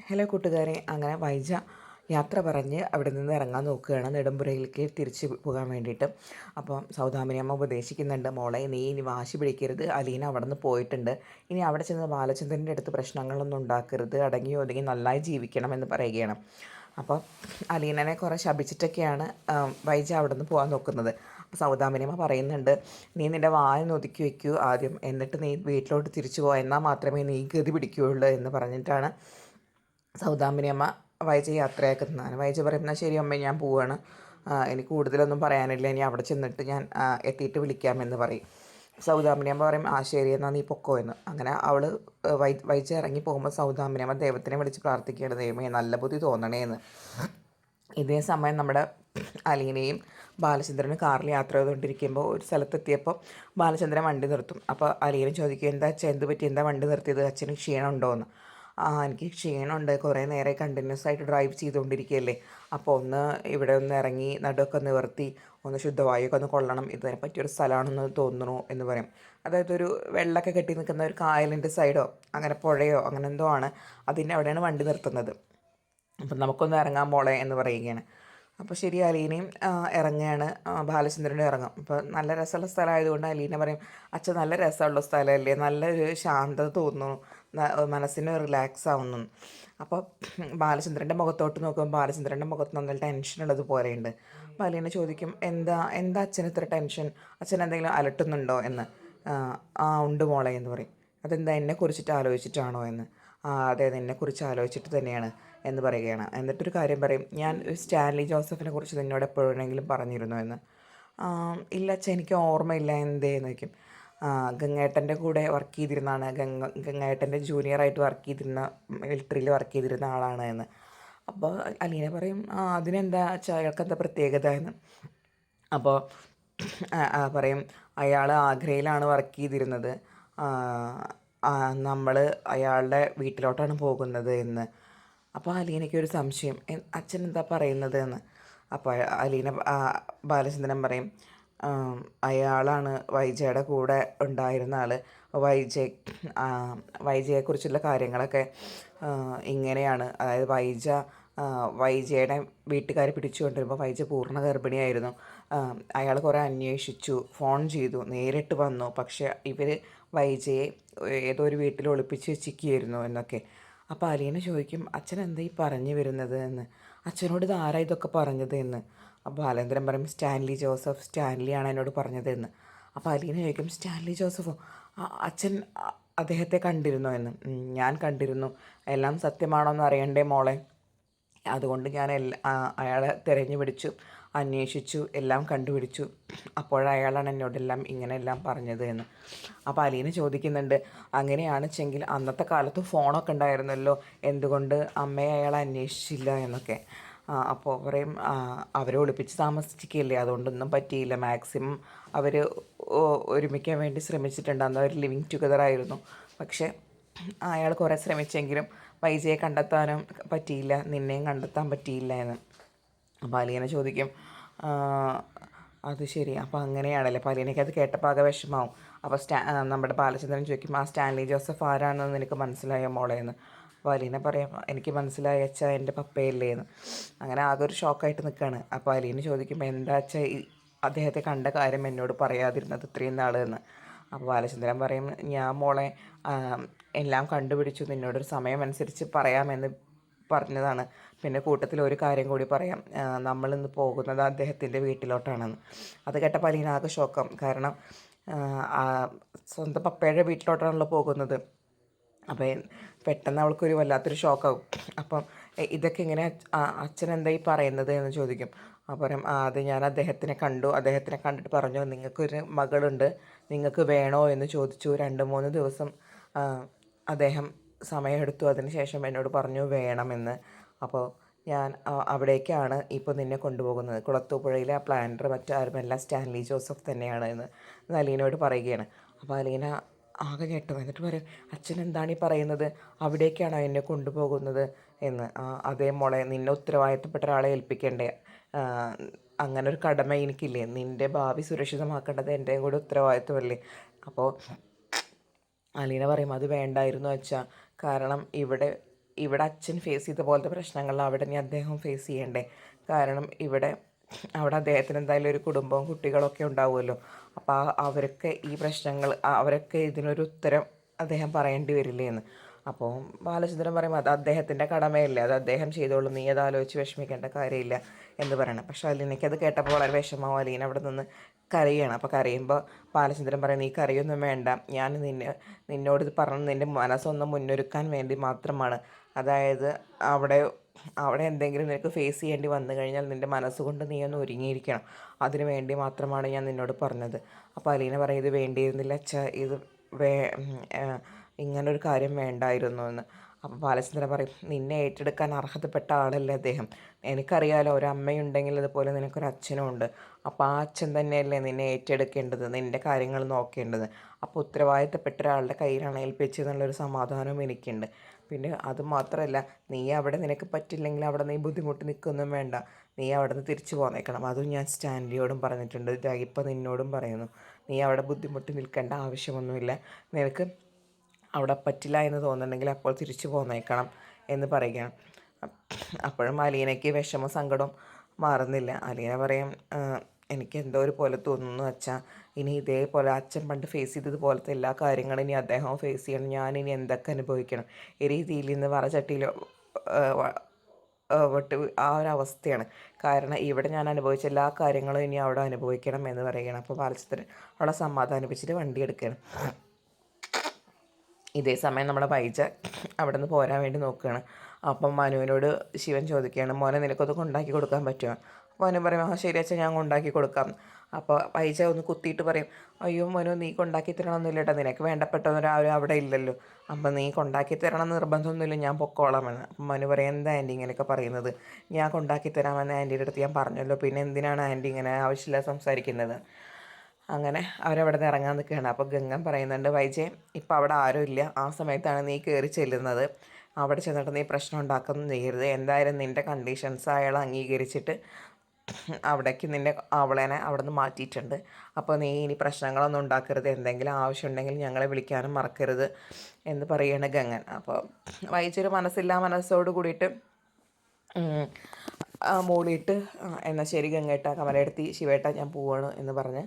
Hello കൂട്ടുകാരെ, അങ്ങനെ വൈജ യാത്ര പറഞ്ഞ് അവിടെ നിന്ന് ഇറങ്ങാൻ നോക്കുകയാണ് നെടുമ്പുരയിലേക്ക് തിരിച്ച് പോകാൻ വേണ്ടിയിട്ട്. അപ്പം സൗദാമിനിയമ്മ ഉപദേശിക്കുന്നുണ്ട്, മോളെ നീ ഇനി വാശി പിടിക്കരുത്, അലീന അവിടെ നിന്ന് പോയിട്ടുണ്ട്, ഇനി അവിടെ ചെന്ന് ബാലചന്ദ്രൻ്റെ അടുത്ത് പ്രശ്നങ്ങളൊന്നും ഉണ്ടാക്കരുത്, അടങ്ങി ഒതുങ്ങി നന്നായി ജീവിക്കണം എന്ന് പറയുകയാണ്. അപ്പോൾ അലീനനെ കുറേ ശപിച്ചിട്ടൊക്കെയാണ് വൈജ അവിടെ നിന്ന് പോകാൻ നോക്കുന്നത്. അപ്പോൾ സൗദാമിനിയമ്മ പറയുന്നുണ്ട്, നീ നിൻ്റെ വായ ഒതുക്കി വയ്ക്കൂ ആദ്യം, എന്നിട്ട് നീ വീട്ടിലോട്ട് തിരിച്ചു പോകാം, എന്നാൽ മാത്രമേ നീ ഗതി പിടിക്കുകയുള്ളൂ എന്ന് പറഞ്ഞിട്ടാണ് സൗദാമിനിയമ്മ വൈജ യാത്രയാക്കുന്നതാണ്. വൈജ പറയുന്നത്, ശരി അമ്മ ഞാൻ പോവുകയാണ്, എനിക്ക് കൂടുതലൊന്നും പറയാനില്ല, ഇനി അവിടെ ചെന്നിട്ട് ഞാൻ എത്തിയിട്ട് വിളിക്കാമെന്ന് പറയും. സൗദാമിനിയമ്മ പറയും, ആ ശരി എന്നാൽ നീ പൊക്കോ എന്ന്. അങ്ങനെ അവൾ വൈജ ഇറങ്ങി പോകുമ്പോൾ സൗദാമിനിയമ്മ ദൈവത്തിനെ വിളിച്ച് പ്രാർത്ഥിക്കുകയാണ്, ദൈവമേ നല്ല ബുദ്ധി തോന്നണേ എന്ന്. ഇതേ സമയം നമ്മുടെ അലീനയും ബാലചന്ദ്രനും കാറിൽ യാത്ര ചെയ്തുകൊണ്ടിരിക്കുമ്പോൾ ഒരു സ്ഥലത്തെത്തിയപ്പോൾ ബാലചന്ദ്രൻ വണ്ടി നിർത്തും. അപ്പോൾ അലീന ചോദിക്കും, എന്താ അച്ഛൻ എന്ത് പറ്റി, എന്താ വണ്ടി നിർത്തിയത്, അച്ഛന് ക്ഷീണമുണ്ടോ എന്ന്. എനിക്ക് ക്ഷീണമുണ്ട്, കുറേ നേരെ കണ്ടിന്യൂസ് ആയിട്ട് ഡ്രൈവ് ചെയ്തുകൊണ്ടിരിക്കുകയല്ലേ, അപ്പോൾ ഒന്ന് ഇവിടെ ഒന്ന് ഇറങ്ങി നടുവൊക്കെ നിവർത്തി ഒന്ന് ശുദ്ധവായുവൊക്കെ ഒന്ന് കൊള്ളണം, ഇതിനെ പറ്റിയൊരു സ്ഥലമാണെന്ന് തോന്നുന്നു എന്ന് പറയും. അതായത് ഒരു വെള്ളമൊക്കെ കെട്ടി നിൽക്കുന്ന ഒരു കായലിൻ്റെ സൈഡോ അങ്ങനെ പുഴയോ അങ്ങനെ എന്തോ ആണ്, അതിൻ്റെ അവിടെയാണ് വണ്ടി നിർത്തുന്നത്. അപ്പം നമുക്കൊന്ന് ഇറങ്ങാൻ മോളെ എന്ന് പറയുകയാണ്. അപ്പോൾ ശരി അലീനയും ഇറങ്ങുകയാണ്, ബാലചന്ദ്രനും ഇറങ്ങും. അപ്പോൾ നല്ല രസമുള്ള സ്ഥലമായതുകൊണ്ട് അലീന പറയും, അച്ഛൻ നല്ല രസമുള്ള സ്ഥലമല്ലേ, നല്ലൊരു ശാന്തത തോന്നുന്നു, മനസ്സിന് റിലാക്സ് ആവുന്നു. അപ്പോൾ ബാലചന്ദ്രൻ്റെ മുഖത്തോട്ട് നോക്കുമ്പോൾ ബാലചന്ദ്രൻ്റെ മുഖത്ത് നല്ല ടെൻഷൻ ഉള്ളതുപോലെയുണ്ട്. അപ്പോൾ അലീന ചോദിക്കും, എന്താ എന്താ അച്ഛൻ ഇത്ര ടെൻഷൻ, അച്ഛൻ എന്തെങ്കിലും അലട്ടുന്നുണ്ടോ എന്ന്. ഉണ്ട് മോളെ എന്ന് പറയും. അതെന്താ എന്നെക്കുറിച്ചിട്ട് ആലോചിച്ചിട്ടാണോ എന്ന്. അതെ എന്നെക്കുറിച്ച് ആലോചിച്ചിട്ട് തന്നെയാണ് എന്ന് പറയുകയാണ്. എന്നിട്ടൊരു കാര്യം പറയും, ഞാൻ സ്റ്റാൻലി ജോസഫിനെ കുറിച്ച് നിന്നോട് എപ്പോഴെങ്കിലും പറഞ്ഞിരുന്നു എന്ന്. ഇല്ല അച്ഛാ എനിക്ക് ഓർമ്മയില്ല, എന്തേന്ന് ചോദിക്കും. ഗംഗേട്ടൻ്റെ കൂടെ വർക്ക് ചെയ്തിരുന്നതാണ്, ഗംഗേട്ടൻ്റെ ജൂനിയറായിട്ട് വർക്ക് ചെയ്തിരുന്ന, മിലിറ്ററിയിൽ വർക്ക് ചെയ്തിരുന്ന ആളാണ് എന്ന്. അപ്പോൾ അലീന പറയും, അതിനെന്താ അച്ഛാ അയാൾക്കെന്താ പ്രത്യേകത എന്ന്. അപ്പോൾ പറയും, അയാൾ ആഗ്രയിലാണ് വർക്ക് ചെയ്തിരുന്നത്, നമ്മൾ അയാളുടെ വീട്ടിലോട്ടാണ് പോകുന്നത് എന്ന്. അപ്പോൾ അലീനയ്ക്കൊരു സംശയം, അച്ഛൻ എന്താ പറയുന്നത് എന്ന്. അപ്പോൾ അലീന ബാലചന്ദ്രൻ പറയും, അയാളാണ് വൈജയുടെ കൂടെ ഉണ്ടായിരുന്ന ആൾ. വൈജയെക്കുറിച്ചുള്ള കാര്യങ്ങളൊക്കെ ഇങ്ങനെയാണ്. അതായത് വൈജയുടെ വീട്ടുകാർ പിടിച്ചു കൊണ്ടുവരുമ്പോൾ വൈജ പൂർണ്ണ ഗർഭിണിയായിരുന്നു. അയാൾ കുറേ അന്വേഷിച്ചു, ഫോൺ ചെയ്തു, നേരിട്ട് വന്നു, പക്ഷേ ഇവർ വൈജയെ ഏതോ ഒരു വീട്ടിൽ ഒളിപ്പിച്ച് വെച്ചിരിക്കുകയായിരുന്നു എന്നൊക്കെ. അപ്പോൾ അലീന ചോദിക്കും, അച്ഛൻ എന്താ ഈ പറഞ്ഞു വരുന്നത് എന്ന്, അച്ഛനോട് ഇത് ആരാ ഇതൊക്കെ പറഞ്ഞത് എന്ന്. അപ്പോൾ ബാലേന്ദ്രൻ പറയും, സ്റ്റാൻലിയാണ് എന്നോട് പറഞ്ഞത് എന്ന്. അപ്പോൾ അലീന ചോദിക്കും, സ്റ്റാൻലി ജോസഫോ, അച്ഛൻ അദ്ദേഹത്തെ കണ്ടിരുന്നോ എന്ന്. ഞാൻ കണ്ടിരുന്നു, എല്ലാം സത്യമാണോ എന്ന് അറിയണ്ടേ മോളെ, അതുകൊണ്ട് ഞാൻ അയാളെ തിരഞ്ഞു പിടിച്ചു, അന്വേഷിച്ചു, എല്ലാം കണ്ടുപിടിച്ചു, അപ്പോഴയാളാണ് എന്നോടെല്ലാം ഇങ്ങനെയെല്ലാം പറഞ്ഞത് എന്ന്. അപ്പോൾ അലീന ചോദിക്കുന്നുണ്ട്, അങ്ങനെയാണെച്ചെങ്കിൽ അന്നത്തെ കാലത്ത് ഫോണൊക്കെ ഉണ്ടായിരുന്നല്ലോ, എന്തുകൊണ്ട് അമ്മയെ അയാൾ അന്വേഷിച്ചില്ല എന്നൊക്കെ. അപ്പോൾ പറയും, അവരെ ഒളിപ്പിച്ച് താമസിച്ചിരിക്കുകയല്ലേ, അതുകൊണ്ടൊന്നും പറ്റിയില്ല, മാക്സിമം അവർ ഒരുമിക്കാൻ വേണ്ടി ശ്രമിച്ചിട്ടുണ്ട്, അന്ന് അവർ ലിവിങ് ടുഗദർ ആയിരുന്നു, പക്ഷേ അയാൾ കുറേ ശ്രമിച്ചെങ്കിലും വൈജയെ കണ്ടെത്താനും പറ്റിയില്ല, നിന്നെയും കണ്ടെത്താൻ പറ്റിയില്ല എന്ന്. അപ്പോൾ അലീന ചോദിക്കും, അത് ശരി, അപ്പോൾ അങ്ങനെയാണല്ലേ. അപ്പോൾ അലീനയ്ക്ക് അത് കേട്ടപ്പോൾ ആകെ വിഷമാവും. അപ്പോൾ നമ്മുടെ ബാലചന്ദ്രൻ ചോദിക്കും, സ്റ്റാൻലി ജോസഫ് ആരാണെന്ന് നിനക്ക് മനസ്സിലായോ മോളെ എന്ന്. അപ്പോൾ അലീന പറയാം, എനിക്ക് മനസ്സിലായ അച്ഛാ, എൻ്റെ പപ്പയല്ലേ എന്ന്. അങ്ങനെ ആകെ ഒരു ഷോക്കായിട്ട് നിൽക്കുകയാണ്. അപ്പോൾ അലീന ചോദിക്കുമ്പോൾ, എന്താ അച്ഛാ അദ്ദേഹത്തെ കണ്ട കാര്യം എന്നോട് പറയാതിരുന്നത് ഇത്രയും നാൾ എന്ന്. അപ്പോൾ ബാലചന്ദ്രൻ പറയും, ഞാൻ മോളെ എല്ലാം കണ്ടുപിടിച്ചു, നിന്നോടൊരു സമയം അനുസരിച്ച് പറയാമെന്ന് പറഞ്ഞതാണ്, പിന്നെ കൂട്ടത്തിൽ ഒരു കാര്യം കൂടി പറയാം, നമ്മളിന്ന് പോകുന്നത് അദ്ദേഹത്തിൻ്റെ വീട്ടിലോട്ടാണെന്ന്. അത് കേട്ടപ്പോൾ അലീന ആകെ ഷോക്കാം, കാരണം സ്വന്തം പപ്പയുടെ വീട്ടിലോട്ടാണല്ലോ പോകുന്നത്. അപ്പം പെട്ടെന്ന് അവൾക്കൊരു വല്ലാത്തൊരു ഷോക്കാവും. അപ്പം ഇതൊക്കെ ഇങ്ങനെ അച്ഛൻ എന്താ ഈ പറയുന്നത് എന്ന് ചോദിക്കും. അപ്പം അത് ഞാൻ അദ്ദേഹത്തിനെ കണ്ടു, അദ്ദേഹത്തിനെ കണ്ടിട്ട് പറഞ്ഞു, നിങ്ങൾക്കൊരു മകളുണ്ട്, നിങ്ങൾക്ക് വേണോ എന്ന് ചോദിച്ചു. 2-3 ദിവസം അദ്ദേഹം സമയമെടുത്തു, അതിന് ശേഷം എന്നോട് പറഞ്ഞു വേണമെന്ന്. അപ്പോൾ ഞാൻ അവിടേക്കാണ് ഇപ്പോൾ നിന്നെ കൊണ്ടുപോകുന്നത്, കുളത്തൂപ്പുഴയിലെ ആ പ്ലാനർ മറ്റാരുമല്ല, സ്റ്റാൻലി ജോസഫ് തന്നെയാണ് എന്ന് അലീനയോട് പറയുകയാണ്. അപ്പോൾ അലീന ആകെ ഞെട്ടും. എന്നിട്ട് പറയും, അച്ഛൻ എന്താണ് ഈ പറയുന്നത്, അവിടേക്കാണോ എന്നെ കൊണ്ടുപോകുന്നത് എന്ന്. അതേ മോളെ, നിന്നെ ഉത്തരവാദിത്തപ്പെട്ട ഒരാളെ ഏൽപ്പിക്കണ്ടേ, അങ്ങനെ ഒരു കടമ എനിക്കില്ലേ, നിൻ്റെ ഭാവി സുരക്ഷിതമാക്കേണ്ടത് എൻ്റെയും കൂടെ ഉത്തരവാദിത്തമല്ലേ. അപ്പോൾ അലീന പറയും, അത് വേണ്ടായിരുന്നു അച്ഛാ, കാരണം ഇവിടെ ഇവിടെ അച്ഛൻ ഫേസ് ചെയ്ത പോലത്തെ പ്രശ്നങ്ങൾ അവിടെ ഇനി അദ്ദേഹം ഫേസ് ചെയ്യണ്ടേ? കാരണം അവിടെ അദ്ദേഹത്തിന് എന്തായാലും ഒരു കുടുംബവും കുട്ടികളൊക്കെ ഉണ്ടാവുമല്ലോ. അപ്പോൾ അവരൊക്കെ ഈ പ്രശ്നങ്ങൾ അവരൊക്കെ ഇതിനൊരു ഉത്തരം അദ്ദേഹം പറയേണ്ടി വരില്ലേ എന്ന്. അപ്പോൾ ബാലചന്ദ്രൻ പറയും അത് അദ്ദേഹത്തിൻ്റെ കടമയല്ലേ, അത് അദ്ദേഹം ചെയ്തോളും, നീ അത് ആലോചിച്ച് വിഷമിക്കേണ്ട കാര്യമില്ല എന്ന് പറയണം. പക്ഷേ അലീനയ്ക്കത് കേട്ടപ്പോൾ വളരെ വിഷമമാവും. അലീന അവിടെ നിന്ന് കരയാണ്. അപ്പോൾ കരയുമ്പോൾ ബാലചന്ദ്രൻ പറയും നീ കരയൊന്നും വേണ്ട, ഞാൻ നിന്നോട് ഇത് പറഞ്ഞ് നിൻ്റെ മനസ്സൊന്ന് മുന്നൊരുക്കാൻ വേണ്ടി മാത്രമാണ്. അതായത് അവിടെ അവിടെ എന്തെങ്കിലും നിനക്ക് ഫേസ് ചെയ്യേണ്ടി വന്നു കഴിഞ്ഞാൽ നിൻ്റെ മനസ്സുകൊണ്ട് നീ ഒന്ന് ഒരുങ്ങിയിരിക്കണം, അതിന് വേണ്ടി മാത്രമാണ് ഞാൻ നിന്നോട് പറഞ്ഞത്. അപ്പോൾ അലീന പറയും ഇത് വേണ്ടിയിരുന്നില്ല അച്ഛാ, ഇത് ഇങ്ങനൊരു കാര്യം വേണ്ടായിരുന്നു എന്ന്. അപ്പോൾ ബാലചന്ദ്രൻ പറയും നിന്നെ ഏറ്റെടുക്കാൻ അർഹതപ്പെട്ട ആളല്ലേ അദ്ദേഹം, എനിക്കറിയാലോ ഒരമ്മയുണ്ടെങ്കിൽ അതുപോലെ നിനക്കൊരു അച്ഛനും ഉണ്ട്. അപ്പോൾ ആ അച്ഛൻ തന്നെയല്ലേ നിന്നെ ഏറ്റെടുക്കേണ്ടത്, നിൻ്റെ കാര്യങ്ങൾ നോക്കേണ്ടത്. അപ്പോൾ ഉത്തരവാദിത്തപ്പെട്ട ഒരാളുടെ കയ്യിലാണ് ഏൽപ്പിച്ചതെന്നുള്ളൊരു സമാധാനവും എനിക്കുണ്ട്. പിന്നെ അതുമാത്രമല്ല, നീ അവിടെ നിനക്ക് പറ്റില്ലെങ്കിൽ അവിടെ നീ ബുദ്ധിമുട്ട് നിൽക്കൊന്നും വേണ്ട, നീ അവിടെ നിന്ന് തിരിച്ചു പോന്നേക്കണം. അതും ഞാൻ സ്റ്റാൻലിയോടും പറഞ്ഞിട്ടുണ്ട്, ഇപ്പം നിന്നോടും പറയുന്നു. നീ അവിടെ ബുദ്ധിമുട്ട് നിൽക്കേണ്ട ആവശ്യമൊന്നുമില്ല, നിനക്ക് അവിടെ പറ്റില്ല എന്ന് തോന്നുന്നുണ്ടെങ്കിൽ അപ്പോൾ തിരിച്ചു പോന്നേക്കണം എന്ന് പറയുകയാണ്. അപ്പോഴും അലീനയ്ക്ക് വിഷമം സങ്കടം മാറുന്നില്ല. അലീന പറയും എനിക്ക് എന്തോ ഒരു പോലെ തോന്നുന്നു അച്ഛാ, ഇനി ഇതേപോലെ അച്ഛൻ പണ്ട് ഫേസ് ചെയ്തതുപോലത്തെ എല്ലാ കാര്യങ്ങളും ഇനി അദ്ദേഹം ഫേസ് ചെയ്യണം, ഞാനിനി എന്തൊക്കെ അനുഭവിക്കണം. ഈ രീതിയിൽ നിന്ന് വറചട്ടിയിൽ വിട്ട് ആ ഒരു അവസ്ഥയാണ്. കാരണം ഇവിടെ ഞാൻ അനുഭവിച്ച എല്ലാ കാര്യങ്ങളും ഇനി അവിടെ അനുഭവിക്കണം എന്ന് പറയുകയാണ്. അപ്പോൾ ബാലചന്ദ്രൻ അവളെ സമാധാനിപ്പിച്ചിട്ട് വണ്ടി എടുക്കുകയാണ്. ഇതേ സമയം നമ്മുടെ വൈജ അവിടെ നിന്ന് പോരാൻ വേണ്ടി നോക്കുകയാണ്. അപ്പം മനുവിനോട് ശിവൻ ചോദിക്കുകയാണ് മോനെ നിനക്കൊന്ന് കൊണ്ടാക്കി കൊടുക്കാൻ പറ്റുമോ? അപ്പോൾ മനു പറയും ശരി അച്ഛാ ഞാൻ കൊണ്ടാക്കി കൊടുക്കാം. അപ്പോൾ വൈജ ഒന്ന് കുത്തിയിട്ട് പറയും അയ്യോ മനു നീ കൊണ്ടാക്കി തരണമെന്നില്ല കേട്ടോ, നിനക്ക് വേണ്ടപ്പെട്ടവരാരും അവിടെ ഇല്ലല്ലോ, അപ്പം നീ കൊണ്ടാക്കി തരണം നിർബന്ധമൊന്നുമില്ല, ഞാൻ പൊക്കോളാമെന്ന്. അപ്പം മനു പറയും എന്താ ആൻറ്റി ഇങ്ങനെയൊക്കെ പറയുന്നത്, ഞാൻ കൊണ്ടാക്കി തരാമെന്ന് ആൻറ്റിയുടെ അടുത്ത് ഞാൻ പറഞ്ഞല്ലോ, പിന്നെ എന്തിനാണ് ആൻറ്റി ഇങ്ങനെ ആവശ്യമില്ലാതെ സംസാരിക്കുന്നത്. അങ്ങനെ അവരവിടെ നിന്ന് ഇറങ്ങാൻ നിൽക്കുകയാണ്. അപ്പോൾ ഗംഗൻ പറയുന്നുണ്ട് വൈജയ് ഇപ്പം അവിടെ ആരുമില്ല, ആ സമയത്താണ് നീ കയറി ചെല്ലുന്നത്, അവിടെ ചെന്നിട്ട് നീ പ്രശ്നം ഉണ്ടാക്കൊന്നും ചെയ്യരുത്, എന്തായാലും നിൻ്റെ കണ്ടീഷൻസ് അയാൾ അംഗീകരിച്ചിട്ട് അവിടേക്ക് അവളേനെ അവിടെ നിന്ന് മാറ്റിയിട്ടുണ്ട്. അപ്പോൾ നീ ഇനി പ്രശ്നങ്ങളൊന്നും ഉണ്ടാക്കരുത്, എന്തെങ്കിലും ആവശ്യമുണ്ടെങ്കിൽ ഞങ്ങളെ വിളിക്കാനും മറക്കരുത് എന്ന് പറയുകയാണ് ഗംഗൻ. അപ്പോൾ വൈജയൊരു മനസ്സോട് കൂടിയിട്ട് മൂളിയിട്ട് എന്നാൽ ശരി ഗംഗേട്ട കമലയെടുത്തി ശിവേട്ട ഞാൻ പോവാണ് എന്ന് പറഞ്ഞ്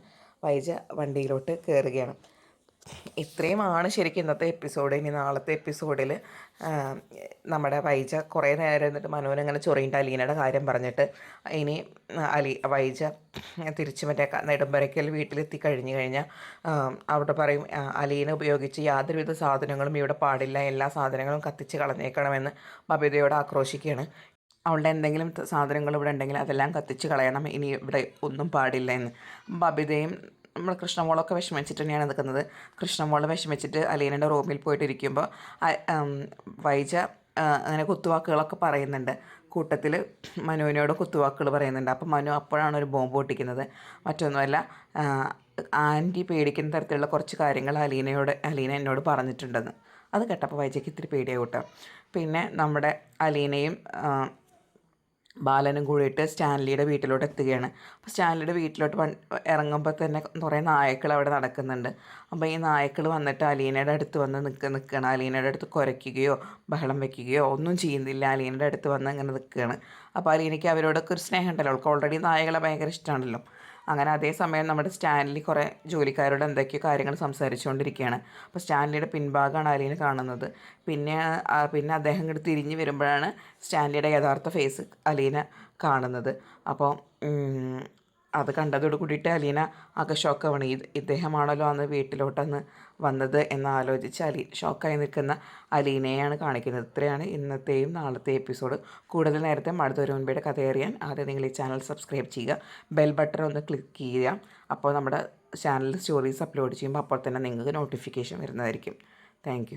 വൈജ വണ്ടിയിലോട്ട് കയറുകയാണ്. ഇത്രയുമാണ് ശരിക്കും ഇന്നത്തെ എപ്പിസോഡ്. ഇനി നാളത്തെ എപ്പിസോഡിൽ നമ്മുടെ വൈജ കുറേ നേരം ഇരുന്നിട്ട് മനോനങ്ങനെ ചൊറിയിട്ട് അലീനയുടെ കാര്യം പറഞ്ഞിട്ട് ഇനി വൈജ തിരിച്ച് മറ്റേ നെടുമ്പരയ്ക്കൽ വീട്ടിലെത്തി കഴിഞ്ഞാൽ അവിടെ പറയും അലീന ഉപയോഗിച്ച് യാതൊരുവിധ സാധനങ്ങളും ഇവിടെ പാടില്ല, എല്ലാ സാധനങ്ങളും കത്തിച്ച് കളഞ്ഞേക്കണമെന്ന് ബബിതയോട് ആക്രോശിക്കുകയാണ്. അവളുടെ എന്തെങ്കിലും സാധനങ്ങൾ ഇവിടെ ഉണ്ടെങ്കിൽ അതെല്ലാം കത്തിച്ച് കളയണം, ഇനി ഇവിടെ ഒന്നും പാടില്ല എന്ന്. ബബിതയും നമ്മൾ കൃഷ്ണമോളൊക്കെ വിഷമിച്ചിട്ട് തന്നെയാണ് നിൽക്കുന്നത്. കൃഷ്ണമോൾ വിഷമിച്ചിട്ട് അലീനയുടെ റൂമിൽ പോയിട്ടിരിക്കുമ്പോൾ വൈജ അങ്ങനെ കുത്തുവാക്കുകളൊക്കെ പറയുന്നുണ്ട്. കൂട്ടത്തിൽ മനുവിനോട് കുത്തുവാക്കുകൾ പറയുന്നുണ്ട്. അപ്പോൾ മനു അപ്പോഴാണ് ഒരു ബോംബ് പൊട്ടിക്കുന്നത്. മറ്റൊന്നുമല്ല, ആൻറ്റി പേടിക്കുന്ന തരത്തിലുള്ള കുറച്ച് കാര്യങ്ങൾ അലീന എന്നോട് പറഞ്ഞിട്ടുണ്ടെന്ന്. അത് കേട്ടപ്പോൾ വൈജയ്ക്ക് ഇത്തിരി പേടിയായി കൂട്ടാം. പിന്നെ നമ്മുടെ അലീനയും ബാലനും കൂടിയിട്ട് സ്റ്റാൻലിയുടെ വീട്ടിലോട്ട് എത്തുകയാണ്. അപ്പോൾ സ്റ്റാൻലിയുടെ വീട്ടിലോട്ട് ഇറങ്ങുമ്പോൾ തന്നെ കുറേ നായ്ക്കൾ അവിടെ നടക്കുന്നുണ്ട്. അപ്പോൾ ഈ നായ്ക്കൾ വന്നിട്ട് അലീനയുടെ അടുത്ത് വന്ന് നിൽക്കുകയാണ്. അലീനയുടെ അടുത്ത് കുരയ്ക്കുകയോ ബഹളം വയ്ക്കുകയോ ഒന്നും ചെയ്യുന്നില്ല. അലീനയുടെ അടുത്ത് വന്ന് ഇങ്ങനെ നിൽക്കുകയാണ്. അപ്പോൾ അലീനയ്ക്ക് അവരോടൊക്കെ ഒരു സ്നേഹം ഉണ്ടല്ലോ, അവൾക്ക് ഓൾറെഡി നായകളെ ഭയങ്കര ഇഷ്ടമാണല്ലോ. അങ്ങനെ അതേസമയം നമ്മുടെ സ്റ്റാൻലി കുറേ ജോലിക്കാരോട് എന്തൊക്കെയോ കാര്യങ്ങൾ സംസാരിച്ചുകൊണ്ടിരിക്കുകയാണ്. അപ്പോൾ സ്റ്റാൻലിയുടെ പിൻഭാഗമാണ് അലീന കാണുന്നത്. പിന്നെ അദ്ദേഹം ഇങ്ങോട്ട് തിരിഞ്ഞ് വരുമ്പോഴാണ് സ്റ്റാൻലിയുടെ യഥാർത്ഥ ഫേസ് അലീന കാണുന്നത്. അപ്പോൾ അത് കണ്ടതോട് കൂടിയിട്ട് അലീന ആകെ ഷോക്കാവാണ്. ഇദ്ദേഹമാണല്ലോ അന്ന് വീട്ടിലോട്ടന്ന് വന്നത് എന്നാലോചിച്ച് ഷോക്കായി നിൽക്കുന്ന അലീനയാണ് കാണിക്കുന്നത്. ഇത്രയാണ് ഇന്നത്തെയും നാളത്തെ എപ്പിസോഡ്. കൂടുതൽ നേരത്തെ അടുത്തൊരു മുൻപയുടെ കഥ അറിയാൻ ആദ്യം നിങ്ങൾ ഈ ചാനൽ സബ്സ്ക്രൈബ് ചെയ്യുക, ബെൽ ബട്ടൺ ഒന്ന് ക്ലിക്ക് ചെയ്യുക. അപ്പോൾ നമ്മുടെ ചാനലിൽ സ്റ്റോറീസ് അപ്ലോഡ് ചെയ്യുമ്പോൾ അപ്പോൾ തന്നെ നിങ്ങൾക്ക് നോട്ടിഫിക്കേഷൻ വരുന്നതായിരിക്കും. താങ്ക്